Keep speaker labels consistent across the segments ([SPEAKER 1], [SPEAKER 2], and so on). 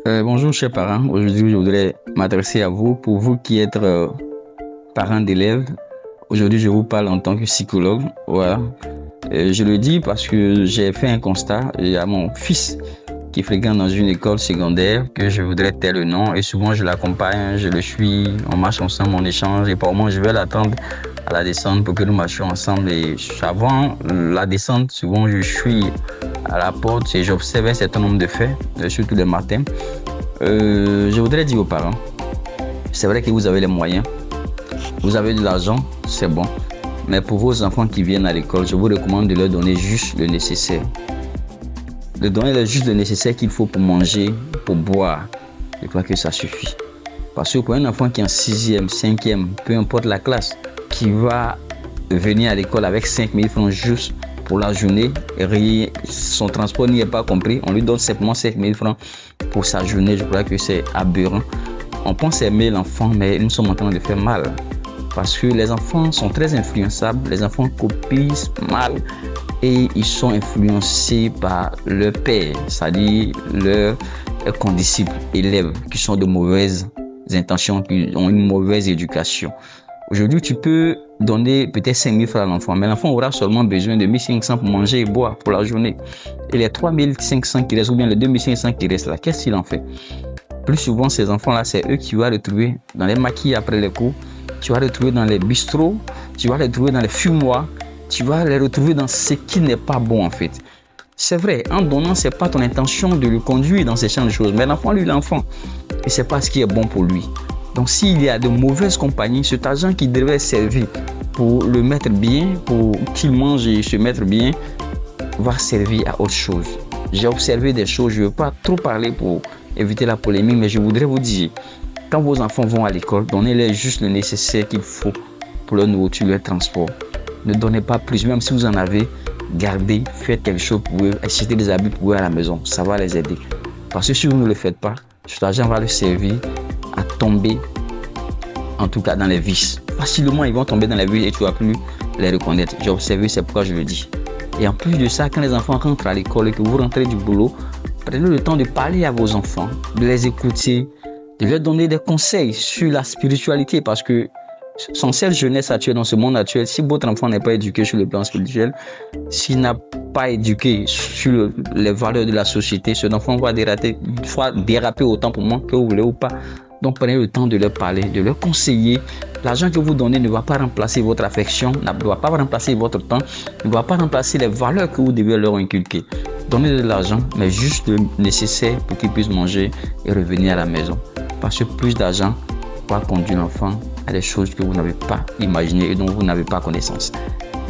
[SPEAKER 1] Bonjour chers parents, aujourd'hui je voudrais m'adresser à vous, pour vous qui êtes parents d'élèves. Aujourd'hui je vous parle en tant que psychologue, voilà. Je le dis parce que j'ai fait un constat, il y a mon fils qui fréquente dans une école secondaire que je voudrais taire le nom et souvent je l'accompagne, je le suis, on marche ensemble, on échange et par moments je vais l'attendre à la descente pour que nous marchions ensemble et avant la descente, souvent je suis à la porte et j'observe un certain nombre de faits, surtout le matin. Je voudrais dire aux parents, c'est vrai que vous avez les moyens, vous avez de l'argent, c'est bon. Mais pour vos enfants qui viennent à l'école, je vous recommande de leur donner juste le nécessaire. De donner juste le nécessaire qu'il faut pour manger, pour boire. Je crois que ça suffit. Parce que pour un enfant qui est en 6e, 5e, peu importe la classe, qui va venir à l'école avec 5 000 francs juste pour la journée, et son transport n'y est pas compris, on lui donne simplement 5 000 francs pour sa journée, je crois que c'est aberrant. On pense aimer l'enfant, mais nous sommes en train de faire mal. Parce que les enfants sont très influençables, les enfants copient mal et ils sont influencés par leur père, c'est-à-dire leurs condisciples, élèves qui sont de mauvaises intentions, qui ont une mauvaise éducation. Aujourd'hui, tu peux donner peut-être 5 000 francs à l'enfant, mais l'enfant aura seulement besoin de 1 500 pour manger et boire pour la journée. Et les 3 500 qui restent, ou bien les 2 500 qui restent là, qu'est-ce qu'il en fait? Plus souvent, ces enfants-là, c'est eux qui vont retrouver dans les maquis après les cours, tu vas les retrouver dans les bistrots, tu vas les retrouver dans les fumoirs, tu vas les retrouver dans ce qui n'est pas bon en fait. C'est vrai, en donnant, ce n'est pas ton intention de le conduire dans ces champs de choses, mais l'enfant, lui, l'enfant, et ce n'est pas ce qui est bon pour lui. Donc, s'il y a de mauvaises compagnies, cet argent qui devrait servir pour le mettre bien, pour qu'il mange et se mettre bien, va servir à autre chose. J'ai observé des choses, je ne veux pas trop parler pour éviter la polémique, mais je voudrais vous dire, quand vos enfants vont à l'école, donnez-leur juste le nécessaire qu'il faut pour leur nourriture, leur transport. Ne donnez pas plus, même si vous en avez, gardez, faites quelque chose pour eux, achetez des habits pour eux à la maison, ça va les aider. Parce que si vous ne le faites pas, cet argent va leur servir à tomber, en tout cas dans les vices. Facilement, ils vont tomber dans les vices et tu ne vas plus les reconnaître. J'ai observé, c'est pourquoi je le dis. Et en plus de ça, quand les enfants rentrent à l'école et que vous rentrez du boulot, prenez le temps de parler à vos enfants, de les écouter, de leur donner des conseils sur la spiritualité parce que sans cette jeunesse actuelle, dans ce monde actuel, si votre enfant n'est pas éduqué sur le plan spirituel, s'il n'a pas éduqué sur les valeurs de la société, cet enfant va déraper autant pour moi que vous voulez ou pas. Donc prenez le temps de leur parler, de leur conseiller. L'argent que vous donnez ne va pas remplacer votre affection, ne doit pas remplacer votre temps, ne doit pas remplacer les valeurs que vous devez leur inculquer. Donnez de l'argent, mais juste le nécessaire pour qu'ils puissent manger et revenir à la maison. Parce que plus d'argent va conduire l'enfant à des choses que vous n'avez pas imaginées et dont vous n'avez pas connaissance.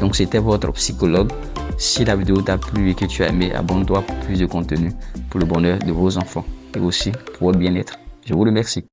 [SPEAKER 1] Donc c'était votre psychologue. Si la vidéo t'a plu et que tu as aimé, abonne-toi pour plus de contenu pour le bonheur de vos enfants et aussi pour votre bien-être. Je vous remercie.